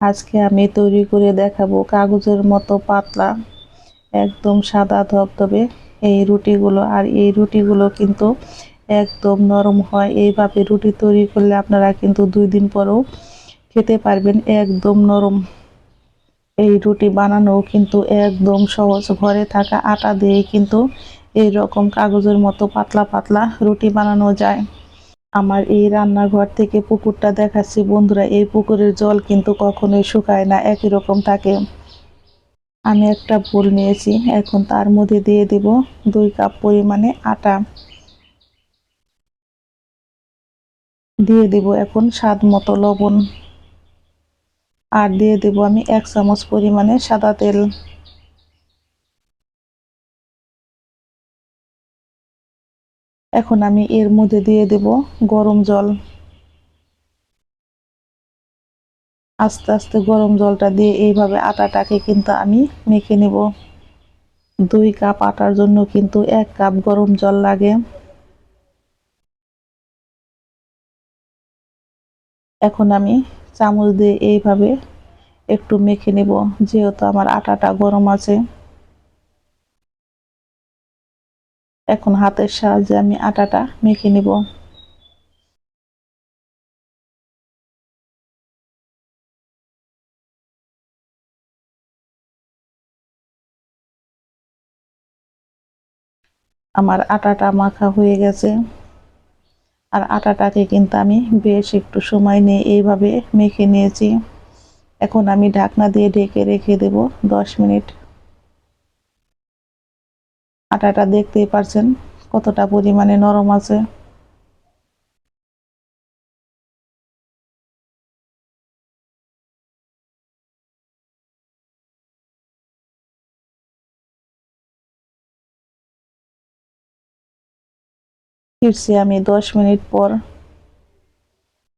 আজকে আমি তৈরি করে দেখাবো কাগজের মতো পাতলা, একদম সাদা ধবধবে এই রুটিগুলো। আর এই রুটিগুলো কিন্তু একদম নরম হয়। এইভাবে রুটি তৈরি করলে আপনারা কিন্তু 2 দিন পরেও খেতে পারবেন, একদম নরম। এই রুটি বানানো কিন্তু একদম সহজ। ঘরে থাকা আটা দিয়ে কিন্তু এই রকম কাগজের মতো পাতলা পাতলা রুটি বানানো যায়। আমার এই রান্নাঘর থেকে পুকুরটা দেখাচ্ছি বন্ধুরা। এই পুকুরের জল কিন্তু কখনোই শুকায় না, একই রকম থাকে। আমি একটা বোল নিয়েছি, এখন তার মধ্যে দিয়ে দেব 2 কাপ পরিমাণে আটা। দিয়ে দেব এখন স্বাদ মতো লবণ। আর দিয়ে দেব আমি 1 চামচ পরিমাণে সাদা তেল। এখন আমি এর মধ্যে দিয়ে দেব গরম জল। আস্তে আস্তে গরম জলটা দিয়ে এইভাবে আটাটাকে কিন্তু আমি মেখে নেব। 2 কাপ আটার জন্য কিন্তু 1 কাপ গরম জল লাগে। এখন আমি চামচ দিয়ে এইভাবে একটু মেখে নেব, যেহেতু আমার আটাটা গরম আছে। এখন হাতের সাহায্যে আমি আটাটা মেখে নেব। আমার আটাটা মাখা হয়ে গেছে। আর আটাটাকে কিন্তু আমি বেশ একটু সময় নিয়ে এইভাবে মেখে নিয়েছি। এখন আমি ঢাকনা দিয়ে ঢেকে রেখে দেব 10 মিনিট। আটাটা দেখতেই পারছেন কতটা পরিমাণে নরম আছে। ফিরছি আমি 10 মিনিট পর।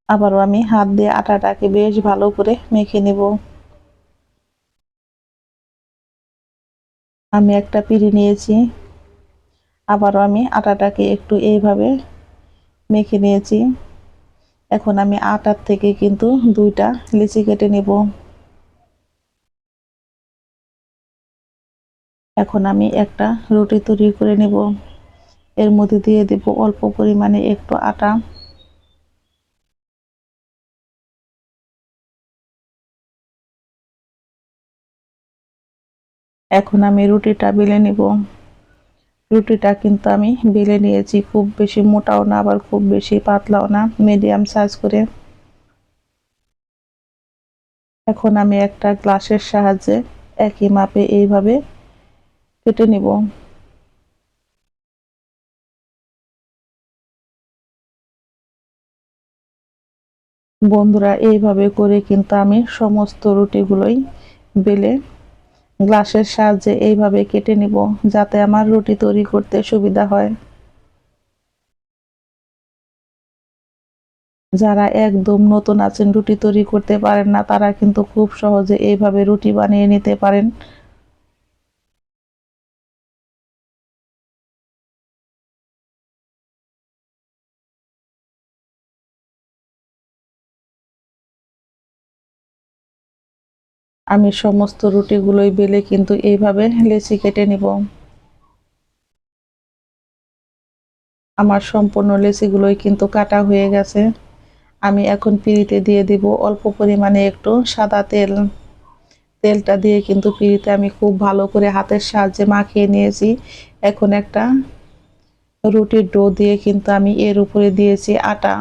আবারও আমি হাত দিয়ে আটাটাকে বেশ ভালো করে মেখে নেব। আমি একটা পিঁড়ি নিয়েছি। আবারও আমি আটাটাকে একটু এইভাবে মেখে নিয়েছি। এখন আমি আটার থেকে কিন্তু 2টা লিচি কেটে নেব। এখন আমি একটা রুটি তৈরি করে নেব। এর মধ্যে দিয়ে দেব অল্প পরিমাণে একটু আটা। এখন আমি রুটিটা বেলে নেব। রুটিটা কিন্তু আমি বেলে নিয়েছি, খুব বেশি মোটাও না আবার খুব বেশি পাতলাও না, মিডিয়াম সাইজ করে। এখন আমি একটা গ্লাসের সাহায্যে একই মাপে এইভাবে কেটে নেব। বন্ধুরা, এইভাবে করে কিন্তু আমি সমস্ত রুটিগুলোই বেলে গ্লাসের সাহায্যে এইভাবে কেটে নিব, যাতে আমার রুটি তৈরি করতে সুবিধা হয়। যারা একদম নতুন আছেন, রুটি তৈরি করতে পারেন না, তারা কিন্তু খুব সহজে এইভাবে রুটি বানিয়ে নিতে পারেন। আমি সমস্ত রুটিগুলোই বেলে কিন্তু এইভাবে লেচি কেটে নিব। আমার সম্পূর্ণ লেচিগুলোই কিন্তু কাটা হয়ে গেছে। আমি এখন পিঁড়িতে দিয়ে দিব অল্প পরিমাণে একটু সাদা তেল। তেলটা দিয়ে কিন্তু পিঁড়িতে আমি খুব ভালো করে হাতের সাহায্যে মাখিয়ে নিয়েছি। এখন একটা রুটির ডো দিয়ে কিন্তু আমি এর উপরে দিয়েছি আটা।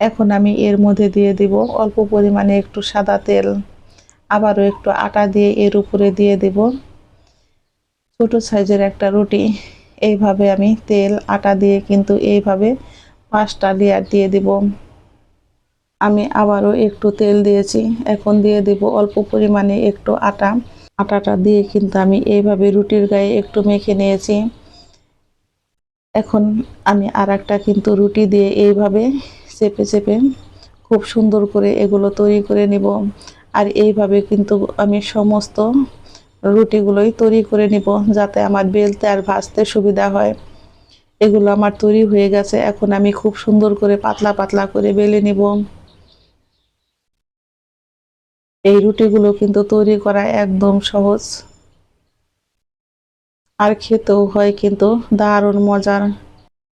এখন আমি এর মধ্যে দিয়ে দিব অল্প পরিমাণে একটু সাদা তেল। আবারও একটু আটা দিয়ে এর উপরে দিয়ে দেব ছোট সাইজের একটা রুটি। এইভাবে আমি তেল আটা দিয়ে কিন্তু এইভাবে 5টা লেয়ার দিয়ে দেব। আমি আবারও একটু তেল দিয়েছি। এখন দিয়ে দেব অল্প পরিমাণে একটু আটা। আটাটা দিয়ে কিন্তু আমি এইভাবে রুটির গায়ে একটু মেখে নিয়েছি। এখন আমি আরেকটা কিন্তু রুটি দিয়ে এইভাবে চেপে চেপে খুব সুন্দর করে এগুলো তৈরি করে নিব। আর এইভাবে কিন্তু আমি সমস্ত রুটিগুলোই তৈরি করে নিব, যাতে আমার বেলতে আর ভাজতে সুবিধা হয়। এগুলো আমার তৈরি হয়ে গেছে। এখন আমি খুব সুন্দর করে পাতলা পাতলা করে বেলে নিব। এই রুটিগুলো কিন্তু তৈরি করা একদম সহজ, আর খেতেও হয় কিন্তু দারুণ মজার।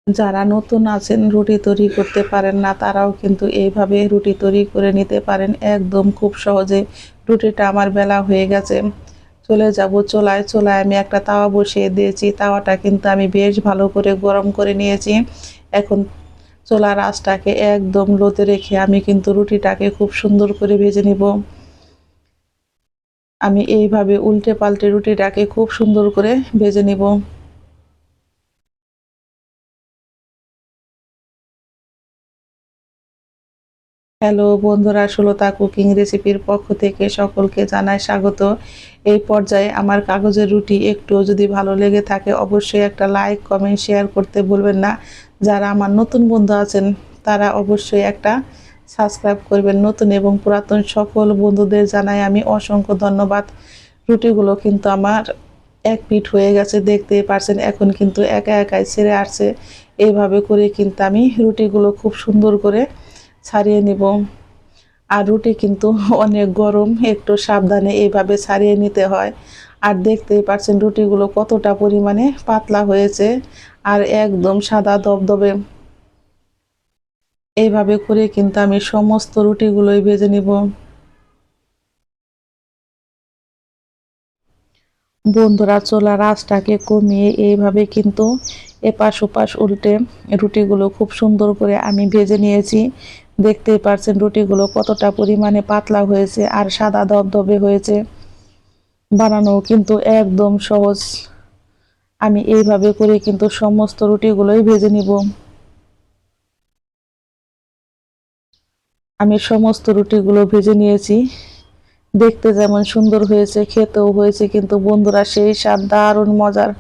যারা নতুন আছেন, রুটি তৈরি করতে পারেন না, তারাও কিন্তু এইভাবে রুটি তৈরি করে নিতে পারেন একদম খুব সহজে। রুটিটা আমার বেলা হয়ে গেছে, চলে যাব চুলায়। চুলায় আমি একটা তাওয়া বসিয়ে দিয়েছি, তাওয়াটা কিন্তু আমি বেশ ভালো করে গরম করে নিয়েছি। এখন চুলার আঁচটাকে একদম লোতে রেখে আমি কিন্তু রুটিটাকে খুব সুন্দর করে ভেজে নিব। আমি এইভাবে উল্টে পাল্টে রুটিটাকে খুব সুন্দর করে ভেজে নিব। হ্যালো বন্ধুরা, সুলতা কুকিং রেসিপির পক্ষ থেকে সকলকে জানাই স্বাগত। এই পর্যায়ে আমার কাগজের রুটি একটুও যদি ভালো লেগে থাকে, অবশ্যই একটা লাইক কমেন্ট শেয়ার করতে ভুলবেন না। যারা আমার নতুন বন্ধু আছেন, তারা অবশ্যই একটা সাবস্ক্রাইব করবেন। নতুন এবং পুরাতন সকল বন্ধুদের জানাই আমি অসংখ্য ধন্যবাদ। রুটিগুলো কিন্তু আমার এক পিঠ হয়ে গেছে, দেখতেই পারছেন। এখন কিন্তু একা একাই ছেড়ে আসছে। এইভাবে করে কিন্তু আমি রুটিগুলো খুব সুন্দর করে ছাড়িয়ে নিব। আর রুটি কিন্তু অনেক গরম, একটু সাবধানে এইভাবে ছাড়িয়ে নিতে হয়। আর দেখতেই পাচ্ছেন রুটিগুলো কতটা পরিমাণে পাতলা হয়েছে আর একদম সাদা দবদবে। এইভাবে করে কিন্তু আমি সমস্ত রুটিগুলোই ভেজে নিব। বন্ধুরা, চুলার আঁচটাকে কমিয়ে এইভাবে কিন্তু এপাশ ওপাশ উল্টে রুটিগুলো খুব সুন্দর করে আমি ভেজে নিয়েছি। দেখতেই পাচ্ছেন রুটিগুলো কতটা পরিমাণে পাতলা হয়েছে আর সাদা দবদবে হয়েছে। বানানো কিন্তু একদম সহজ। আমি এইভাবে করে কিন্তু সমস্ত রুটিগুলোই ভেজে নিব। আমি সমস্ত রুটিগুলো ভেজে নিয়েছি। দেখতে যেমন সুন্দর হয়েছে, খেতেও হয়েছে কিন্তু বন্ধুরা সেই স্বাদ, দারুণ মজার।